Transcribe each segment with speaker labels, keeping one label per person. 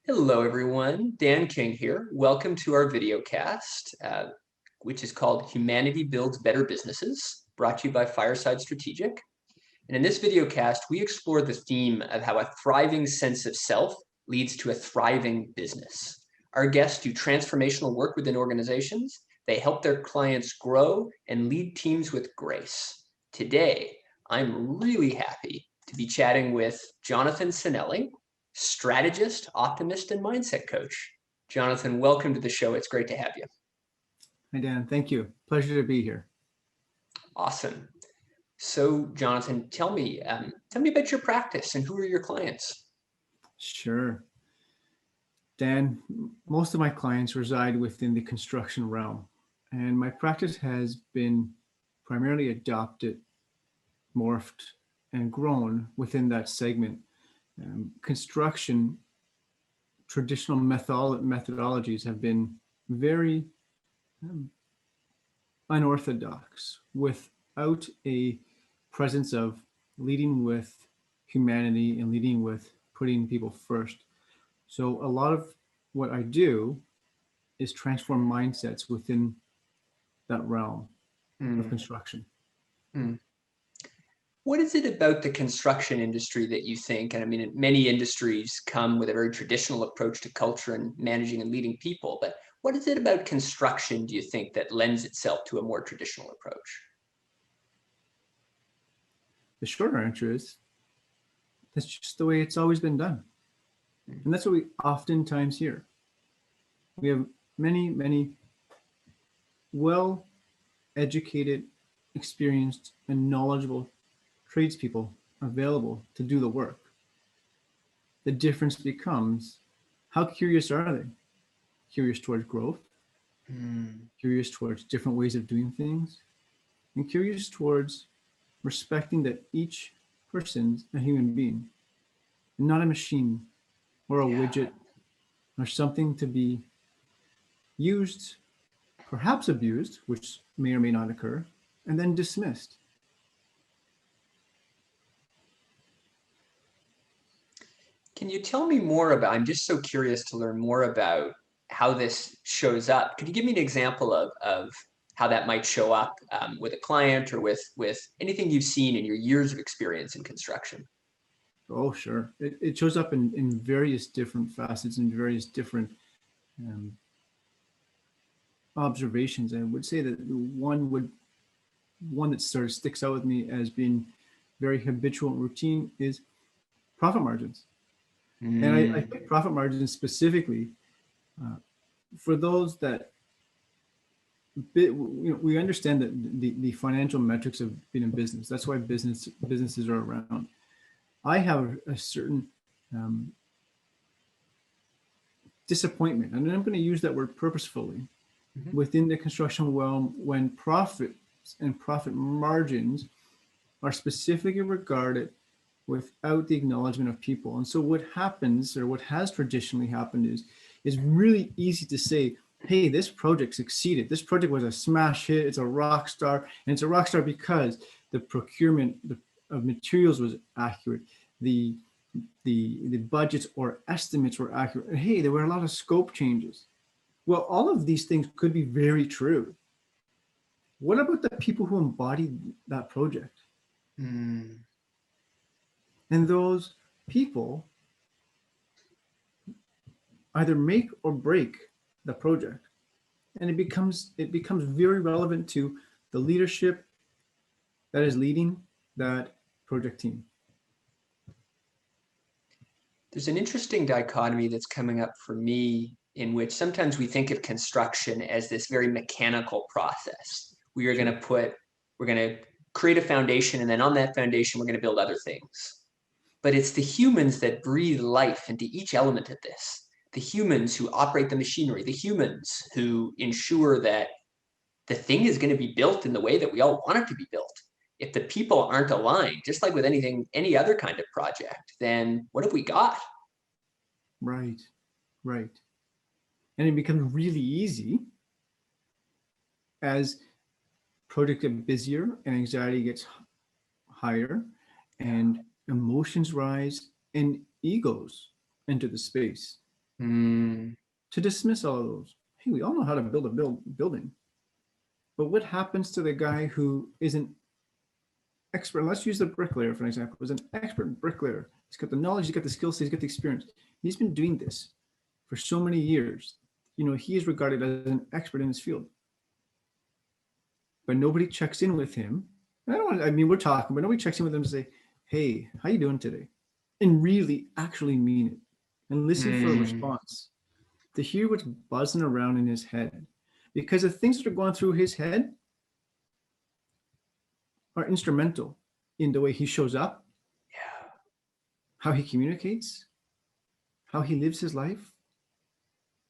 Speaker 1: Hello, everyone. Dan King here. Welcome to our video cast, which is called Humanity Builds Better Businesses, brought to you by Fireside Strategic. And in this video cast, we explore the theme of how a thriving sense of self leads to a thriving business. Our guests do transformational work within organizations. They help their clients grow and lead teams with grace. Today, I'm really happy to be chatting with Jonathan Cinelli, strategist, optimist, and mindset coach. Jonathan, welcome to the show. It's great to have you.
Speaker 2: Hi, Dan. Thank you. Pleasure to be here.
Speaker 1: Awesome. So, Jonathan, tell me about your practice and who are your clients?
Speaker 2: Sure. Dan, most of my clients reside within the construction realm, and my practice has been primarily adopted, morphed, and grown within that segment. Construction, traditional methodologies have been very unorthodox without a presence of leading with humanity and leading with putting people first. So a lot of what I do is transform mindsets within that realm of construction.
Speaker 1: What is it about the construction industry that you think, and I mean, many industries come with a very traditional approach to culture and managing and leading people, but what is it about construction, do you think, that lends itself to a more traditional approach?
Speaker 2: The shorter answer is that's just the way it's always been done. And that's what we oftentimes hear. We have many well-educated, experienced, and knowledgeable tradespeople available to do the work. The difference becomes, how curious are they? Curious towards growth, curious towards different ways of doing things, and curious towards respecting that each person's a human being, not a machine or a widget or something to be used, perhaps abused, which may or may not occur, and then dismissed.
Speaker 1: Can you tell me more about, I'm just so curious to learn more about how this shows up. Could you give me an example of how that might show up with a client or with anything you've seen in your years of experience in construction?
Speaker 2: Oh, sure. It shows up in various different facets and various different observations. I would say that one that sort of sticks out with me as being very habitual and routine is profit margins. And I think profit margins specifically for those that we understand that the financial metrics of being a business. That's why businesses are around. I have a certain disappointment, and I'm going to use that word purposefully, within the construction realm when profits and profit margins are specifically regarded without the acknowledgement of people. And so what happens, or what has traditionally happened, is really easy to say, hey, this project succeeded. This project was a smash hit. It's a rock star. And it's a rock star because the procurement of materials was accurate. The budgets or estimates were accurate. And hey, there were a lot of scope changes. Well, all of these things could be very true. What about the people who embodied that project? And those people either make or break the project. And it becomes very relevant to the leadership that is leading that project team.
Speaker 1: There's an interesting dichotomy that's coming up for me in which sometimes we think of construction as this very mechanical process. We're going to create a foundation, and then on that foundation, we're going to build other things. But it's the humans that breathe life into each element of this. The humans who operate the machinery, the humans who ensure that the thing is going to be built in the way that we all want it to be built. If the people aren't aligned, just like with any other kind of project, then what have we got?
Speaker 2: Right. And it becomes really easy as projects get busier and anxiety gets higher and emotions rise and egos enter the space. to dismiss all of those. Hey, we all know how to build a building. But what happens to the guy who isn't expert? Let's use the bricklayer for an example. Is an expert bricklayer. He's got the knowledge, he's got the skill set, he's got the experience. He's been doing this for so many years. You know, he is regarded as an expert in his field. But nobody checks in with him. I mean, we're talking, but nobody checks in with him to say, hey, how you doing today? And really actually mean it and listen for a response, to hear what's buzzing around in his head. Because the things that are going through his head are instrumental in the way he shows up, how he communicates, how he lives his life,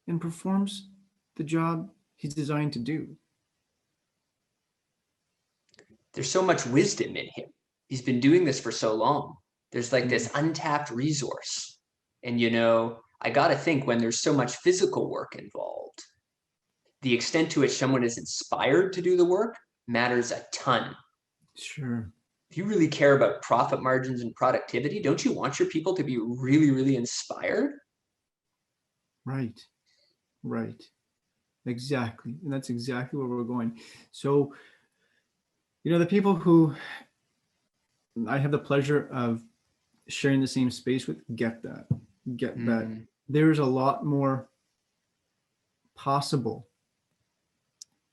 Speaker 2: and performs the job he's designed to do.
Speaker 1: There's so much wisdom in him. He's been doing this for so long. There's like this untapped resource. And, you know, I got to think, when there's so much physical work involved, the extent to which someone is inspired to do the work matters a ton.
Speaker 2: Sure.
Speaker 1: If you really care about profit margins and productivity, don't you want your people to be really, really inspired?
Speaker 2: Right. Exactly. And that's exactly where we're going. So, you know, the people who I have the pleasure of sharing the same space with get that. There's a lot more possible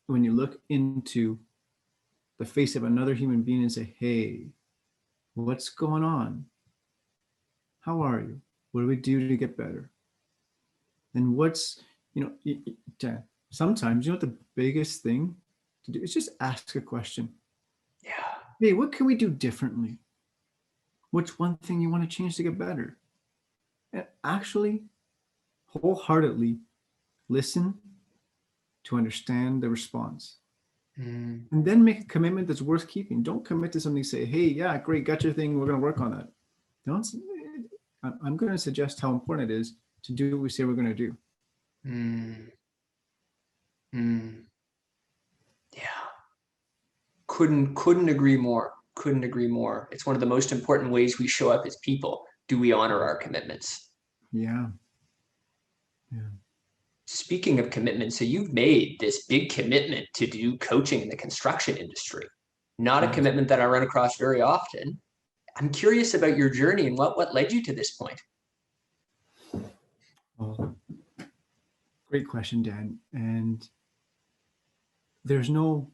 Speaker 2: when you look into the face of another human being and say, hey, what's going on? How are you? What do we do to get better? And what's, you know, sometimes, you know what the biggest thing to do is just ask a question.
Speaker 1: Yeah.
Speaker 2: Hey, what can we do differently? What's one thing you want to change to get better? And actually, wholeheartedly listen to understand the response. And then make a commitment that's worth keeping. Don't commit to something, say, hey, yeah, great, got your thing, we're going to work on that. I'm going to suggest how important it is to do what we say we're going to do.
Speaker 1: Yeah. Couldn't agree more. Couldn't agree more. It's one of the most important ways we show up as people. Do we honor our commitments?
Speaker 2: Yeah.
Speaker 1: Speaking of commitment, so you've made this big commitment to do coaching in the construction industry. Not a commitment that I run across very often. I'm curious about your journey and what led you to this point.
Speaker 2: Well, great question, Dan. And there's no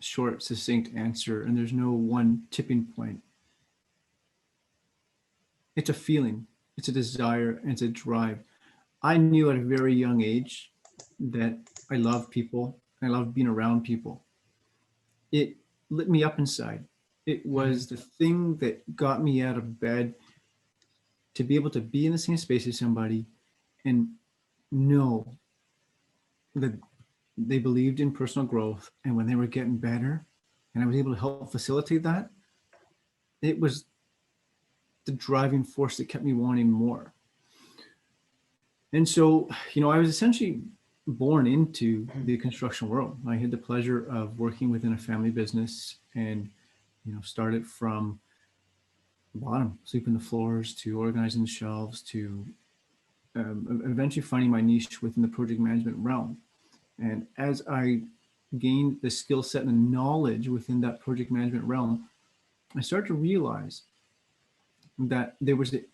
Speaker 2: short, succinct answer, and there's no one tipping point. It's a feeling, it's a desire, and it's a drive. I knew at a very young age that I love people. I love being around people. It lit me up inside. It was the thing that got me out of bed to be able to be in the same space as somebody and know that they believed in personal growth. And when they were getting better and I was able to help facilitate that, it was the driving force that kept me wanting more. And so, you know, I was essentially born into the construction world. I had the pleasure of working within a family business and, you know, started from the bottom, sweeping the floors to organizing the shelves to eventually finding my niche within the project management realm. And as I gained the skill set and the knowledge within that project management realm, I started to realize that there was a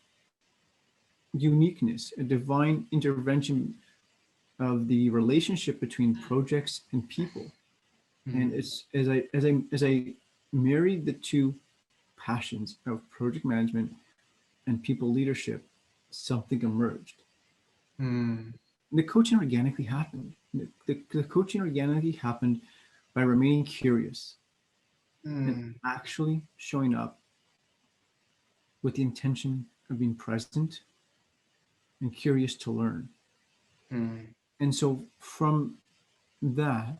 Speaker 2: uniqueness, a divine intervention of the relationship between projects and people. And it's as I married the two passions of project management and people leadership, something emerged. The coaching organically happened. The coaching organically happened by remaining curious and actually showing up with the intention of being present and curious to learn. And so from that,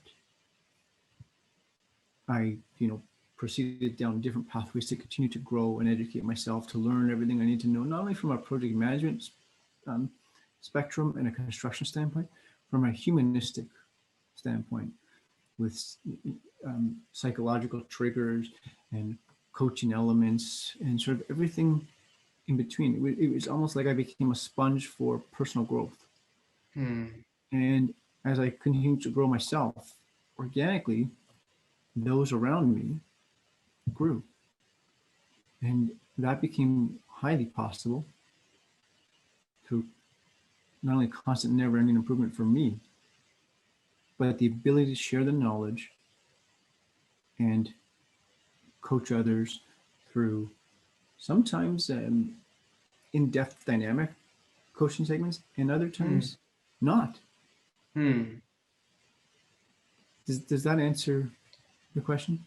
Speaker 2: I, you know, proceeded down different pathways to continue to grow and educate myself, to learn everything I need to know, not only from a project management spectrum and a construction standpoint, from a humanistic standpoint, with psychological triggers and coaching elements and sort of everything in between. It was almost like I became a sponge for personal growth. And as I continued to grow myself organically, those around me grew. And that became highly possible through not only constant, never ending improvement for me, but the ability to share the knowledge and coach others through sometimes in-depth dynamic coaching segments and other times not. Does that answer the question?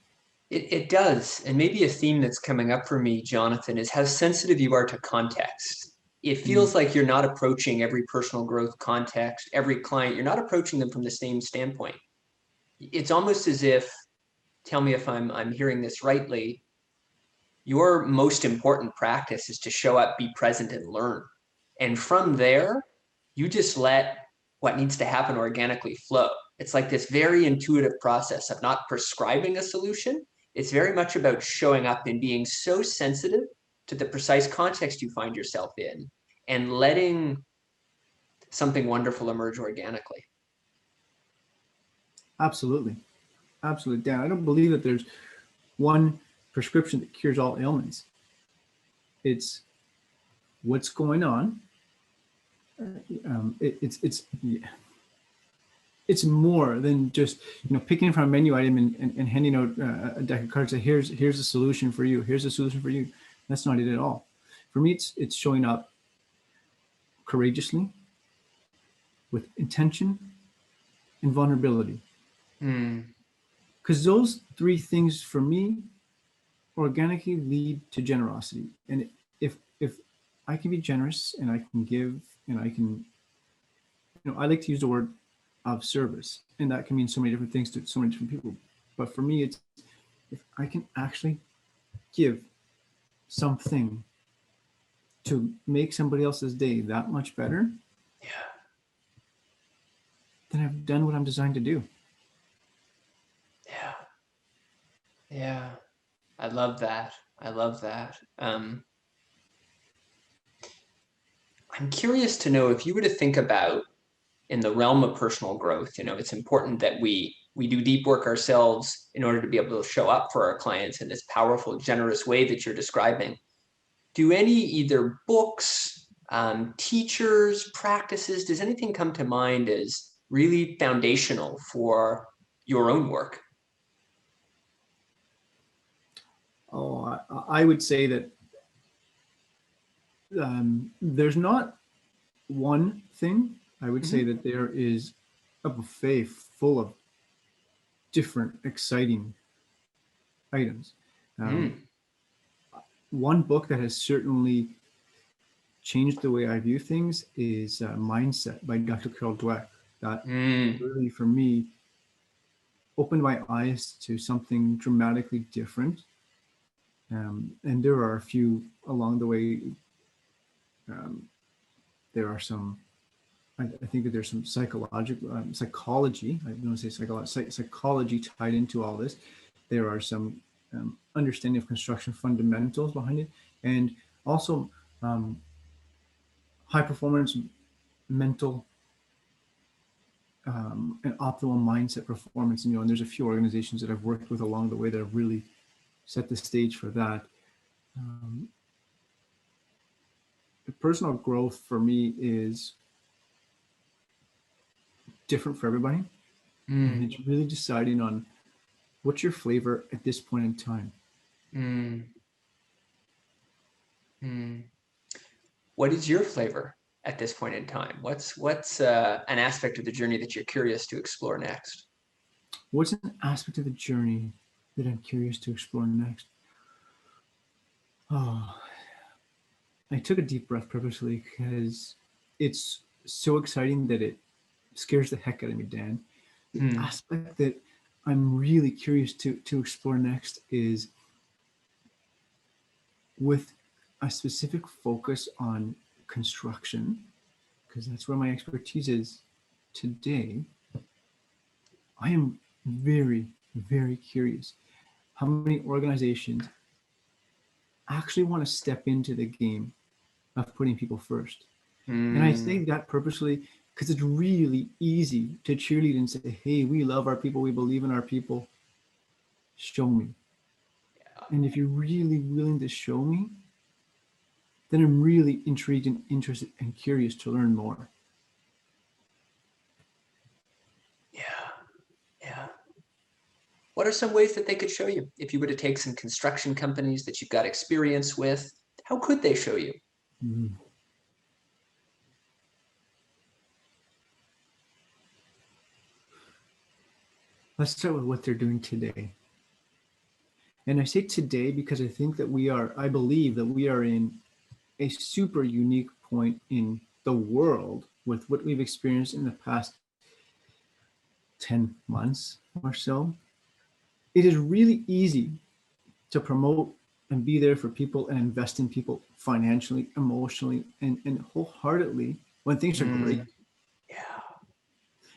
Speaker 1: It does. And maybe a theme that's coming up for me, Jonathan, is how sensitive you are to context. It feels like you're not approaching every personal growth context, every client, you're not approaching them from the same standpoint. It's almost as if, tell me if I'm hearing this rightly, your most important practice is to show up, be present, and learn. And from there, you just let what needs to happen organically flow. It's like this very intuitive process of not prescribing a solution. It's very much about showing up and being so sensitive to the precise context you find yourself in and letting something wonderful emerge organically.
Speaker 2: Absolutely. Absolutely. Dan, I don't believe that there's one prescription that cures all ailments. It's what's going on. It's more than just picking from a menu item and handing out a deck of cards. That here's a solution for you. Here's a solution for you. That's not it at all. For me, it's showing up courageously, with intention and vulnerability. Because those three things for me organically lead to generosity. And if I can be generous and I can give and I can, I like to use the word of service, and that can mean so many different things to so many different people. But for me, it's if I can actually give something to make somebody else's day that much better, then I've done what I'm designed to do.
Speaker 1: Yeah. I love that. I'm curious to know if you were to think about in the realm of personal growth, it's important that we do deep work ourselves in order to be able to show up for our clients in this powerful, generous way that you're describing. Do any either books, teachers, practices, does anything come to mind as really foundational for your own work?
Speaker 2: Oh, I would say that there's not one thing. I would say that there is a buffet full of different exciting items. One book that has certainly changed the way I view things is Mindset by Dr. Carol Dweck. That really, for me, opened my eyes to something dramatically different. And there are a few along the way. There are some, I think that there's some psychology, I don't want to say psychology tied into all this. There are some understanding of construction fundamentals behind it, and also high performance mental and optimal mindset performance. And there's a few organizations that I've worked with along the way that have really set the stage for that. Personal growth for me is different for everybody. And it's really deciding on what's your flavor at this point in time.
Speaker 1: What is your flavor at this point in time? What's an aspect of the journey that you're curious to explore next?
Speaker 2: What's an aspect of the journey that I'm curious to explore next? Oh, I took a deep breath purposely because it's so exciting that it scares the heck out of me, Dan. The aspect that I'm really curious to explore next is with a specific focus on construction, because that's where my expertise is today. I am very, very curious how many organizations actually want to step into the game of putting people first. And I say
Speaker 1: Mm,
Speaker 2: that purposely because it's really easy to cheerlead and say, hey, we love our people, we believe in our people. Show me. And if you're really willing to show me, then I'm really intrigued and interested and curious to learn more.
Speaker 1: yeah, yeah. What are some ways that they could show you? If you were to take some construction companies that you've got experience with, how could they show you?
Speaker 2: Mhm. Let's start with what they're doing today. And I say today because I believe that we are in a super unique point in the world with what we've experienced in the past 10 months or so. It is really easy to promote and be there for people and invest in people financially, emotionally, and wholeheartedly when things are great.
Speaker 1: Mm, yeah.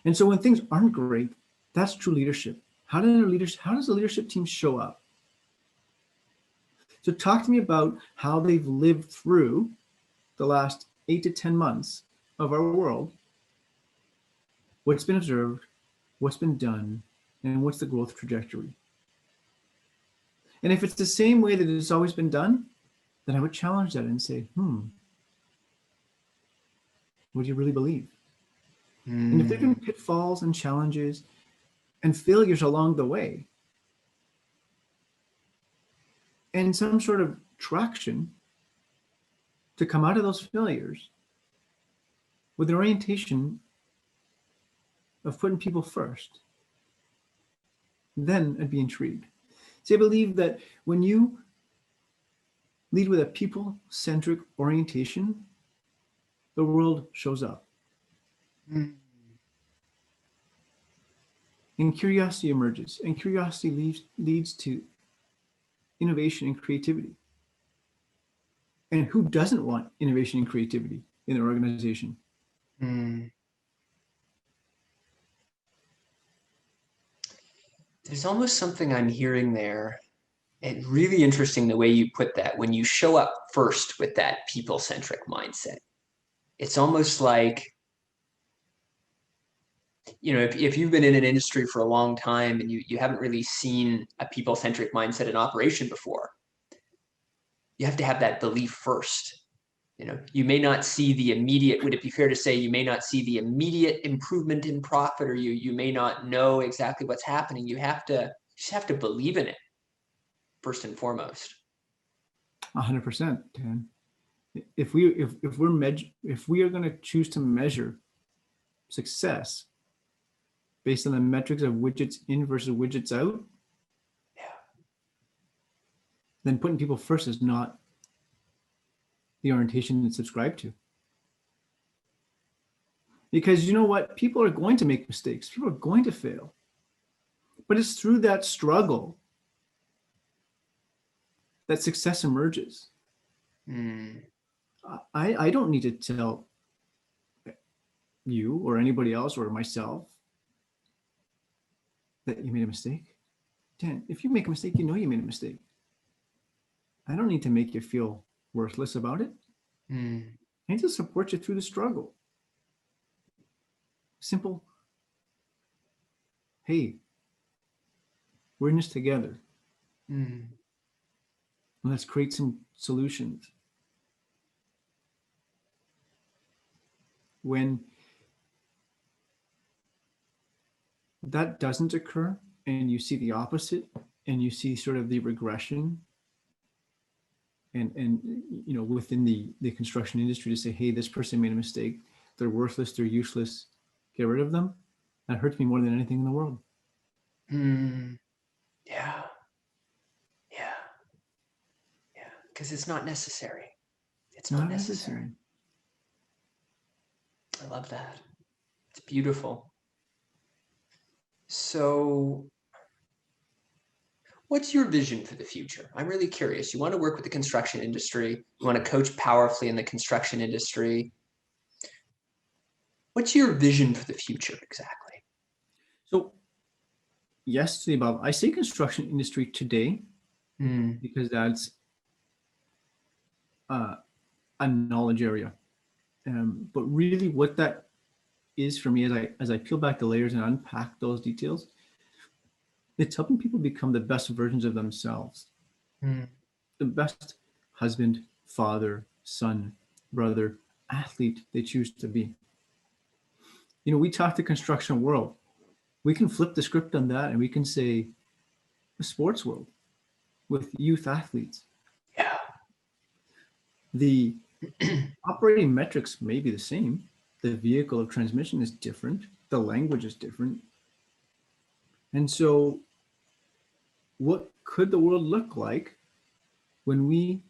Speaker 2: And so when things aren't great, that's true leadership. How does the leadership team show up? So talk to me about how they've lived through the last 8 to 10 months of our world, what's been observed, what's been done, and what's the growth trajectory. And if it's the same way that it's always been done, then I would challenge that and say, what do you really believe? And if there have been
Speaker 1: Mm,
Speaker 2: pitfalls and challenges and failures along the way, and some sort of traction to come out of those failures with an orientation of putting people first, then I'd be intrigued. See, I believe that when you lead with a people-centric orientation, the world shows up.
Speaker 1: mm.
Speaker 2: And curiosity emerges. And curiosity leads to innovation and creativity. And who doesn't want innovation and creativity in their organization?
Speaker 1: Mm. There's almost something I'm hearing there. It's really interesting the way you put that. When you show up first with that people-centric mindset, it's almost like, if you've been in an industry for a long time and you haven't really seen a people-centric mindset in operation before, you have to have that belief first. You may not see the immediate, would it be fair to say you may not see the immediate improvement in profit, or you may not know exactly what's happening. You just have to believe in it first and foremost.
Speaker 2: 100%, Dan. If we are going to choose to measure success based on the metrics of widgets in versus widgets out,
Speaker 1: Yeah.
Speaker 2: then putting people first is not the orientation that's subscribed to. Because you know what? People are going to make mistakes. People are going to fail. But it's through that struggle that success emerges.
Speaker 1: Mm.
Speaker 2: I don't need to tell you or anybody else or myself that you made a mistake. Dan, if you make a mistake, you know you made a mistake. I don't need to make you feel worthless about it.
Speaker 1: Mm.
Speaker 2: I need to support you through the struggle. Simple, hey, we're in this together.
Speaker 1: Mm.
Speaker 2: Let's create some solutions. When that doesn't occur and you see the opposite and you see sort of the regression and within the construction industry to say, hey, this person made a mistake, they're worthless, they're useless, get rid of them, that hurts me more than anything in the world.
Speaker 1: Mm. Yeah. Yeah. Yeah. Because it's not necessary. It's not
Speaker 2: Not
Speaker 1: necessary.
Speaker 2: necessary.
Speaker 1: I love that. It's beautiful. So, what's your vision for the future? I'm really curious. You want to work with the construction industry, you want to coach powerfully in the construction industry. What's your vision for the future exactly?
Speaker 2: So yes to the above. I say construction industry today
Speaker 1: Mm.
Speaker 2: because that's a knowledge area. But really what that is for me, as I peel back the layers and unpack those details, it's helping people become the best versions of themselves. The best husband, father, son, brother, athlete they choose to be. You know, we talk the construction world. We can flip the script on that and we can say the sports world with youth athletes.
Speaker 1: Yeah.
Speaker 2: The operating metrics may be the same. The vehicle of transmission is different. The language is different. And so what could the world look like when we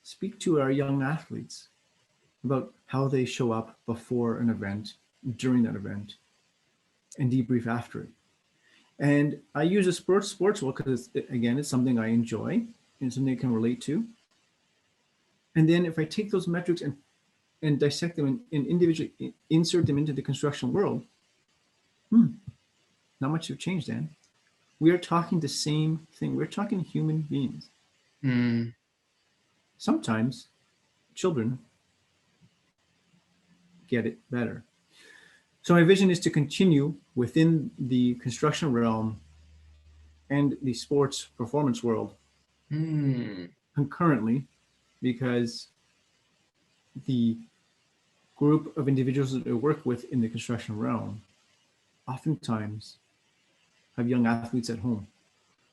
Speaker 2: speak to our young athletes about how they show up before an event, during that event, and debrief after it? And I use a sports world because, again, it's something I enjoy and something I can relate to. And then if I take those metrics and dissect them and individually insert them into the construction world, not much have changed, Dan. We are talking the same thing. We're talking human beings. Sometimes children get it better. So my vision is to continue within the construction realm and the sports performance world concurrently, because the group of individuals that I work with in the construction realm oftentimes have young athletes at home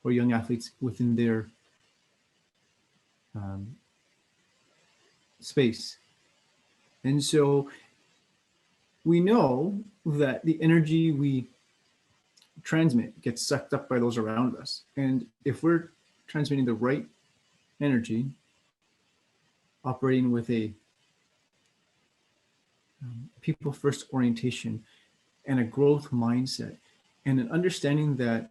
Speaker 2: or young athletes within their space. And so we know that the energy we transmit gets sucked up by those around us. And if we're transmitting the right energy, operating with a people first orientation and a growth mindset and an understanding that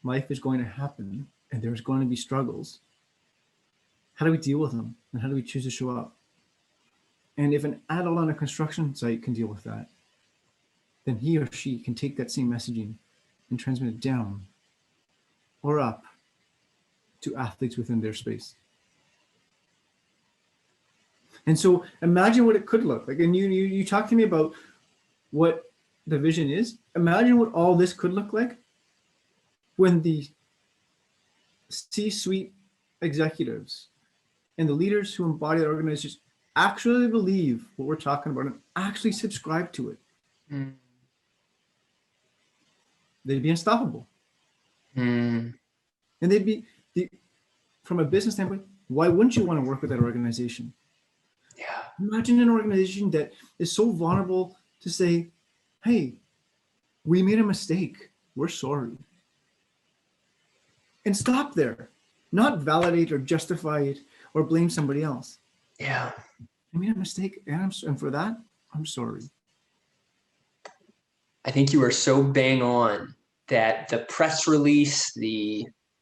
Speaker 2: life is going to happen and there's going to be struggles, how do we deal with them and how do we choose to show up? And if an adult on a construction site can deal with that, then he or she can take that same messaging and transmit it down or up to athletes within their space. And so imagine what it could look like. And you talk to me about what the vision is. Imagine what all this could look like when the C-suite executives and the leaders who embody that organizations actually believe what we're talking about and actually subscribe to it. They'd be unstoppable. And they'd be, from a business standpoint, why wouldn't you want to work with that organization?
Speaker 1: Yeah.
Speaker 2: Imagine an organization that is so vulnerable to say, hey, we made a mistake. We're sorry. And stop there. Not validate or justify it or blame somebody else.
Speaker 1: Yeah.
Speaker 2: I made a mistake, and for that, I'm sorry.
Speaker 1: I think you are so bang on that the press release,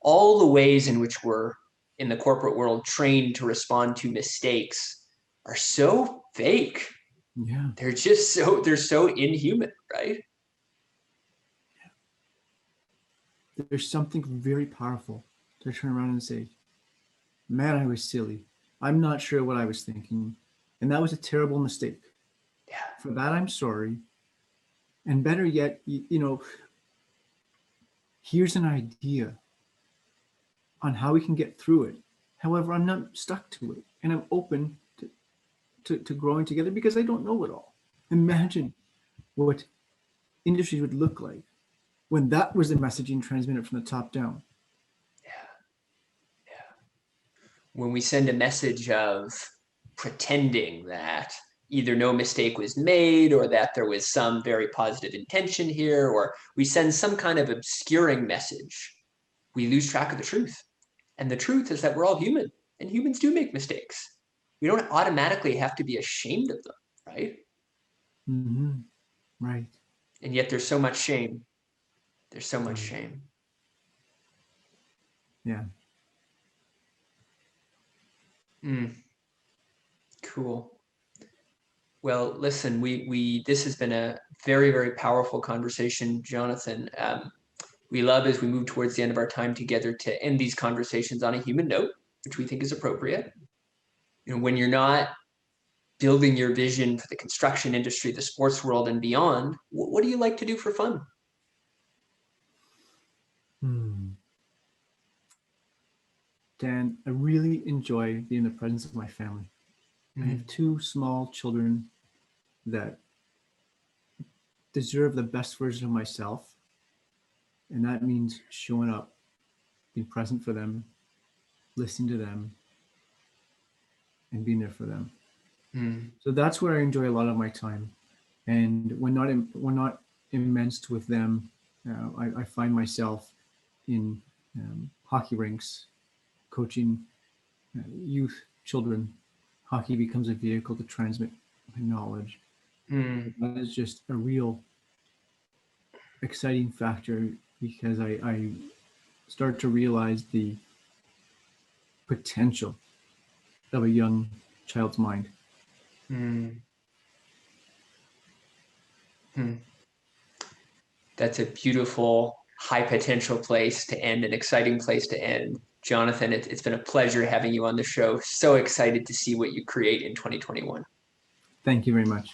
Speaker 1: all the ways in which we're in the corporate world trained to respond to mistakes are so fake.
Speaker 2: Yeah.
Speaker 1: They're so inhuman, right?
Speaker 2: There's something very powerful to turn around and say, man, I was silly. I'm not sure what I was thinking. And that was a terrible mistake.
Speaker 1: Yeah.
Speaker 2: For that, I'm sorry. And better yet, here's an idea on how we can get through it. However, I'm not stuck to it. And I'm open to growing together because I don't know it all. Imagine what industries would look like when that was the messaging transmitted from the top down.
Speaker 1: Yeah. When we send a message of pretending that either no mistake was made or that there was some very positive intention here, or we send some kind of obscuring message, we lose track of the truth. And the truth is that we're all human, and humans do make mistakes. We don't automatically have to be ashamed of them, right?
Speaker 2: Right.
Speaker 1: And yet there's so much shame. There's so much shame.
Speaker 2: Yeah.
Speaker 1: Cool. Well, listen, this has been a very, very powerful conversation, Jonathan. We love, as we move towards the end of our time together, to end these conversations on a human note, which we think is appropriate. when you're not building your vision for the construction industry, the sports world, and beyond, what do you like to do for fun?
Speaker 2: Dan, I really enjoy being in the presence of my family. I have 2 small children that deserve the best version of myself. And that means showing up, being present for them, listening to them, and being there for them. So that's where I enjoy a lot of my time. And when not immersed with them, I find myself in hockey rinks, coaching youth, children. Hockey becomes a vehicle to transmit my knowledge. That is just a real exciting factor because I start to realize the potential of a young child's mind.
Speaker 1: That's a beautiful, high potential place to end, an exciting place to end. Jonathan, it's been a pleasure having you on the show. So excited to see what you create in 2021.
Speaker 2: Thank you very much.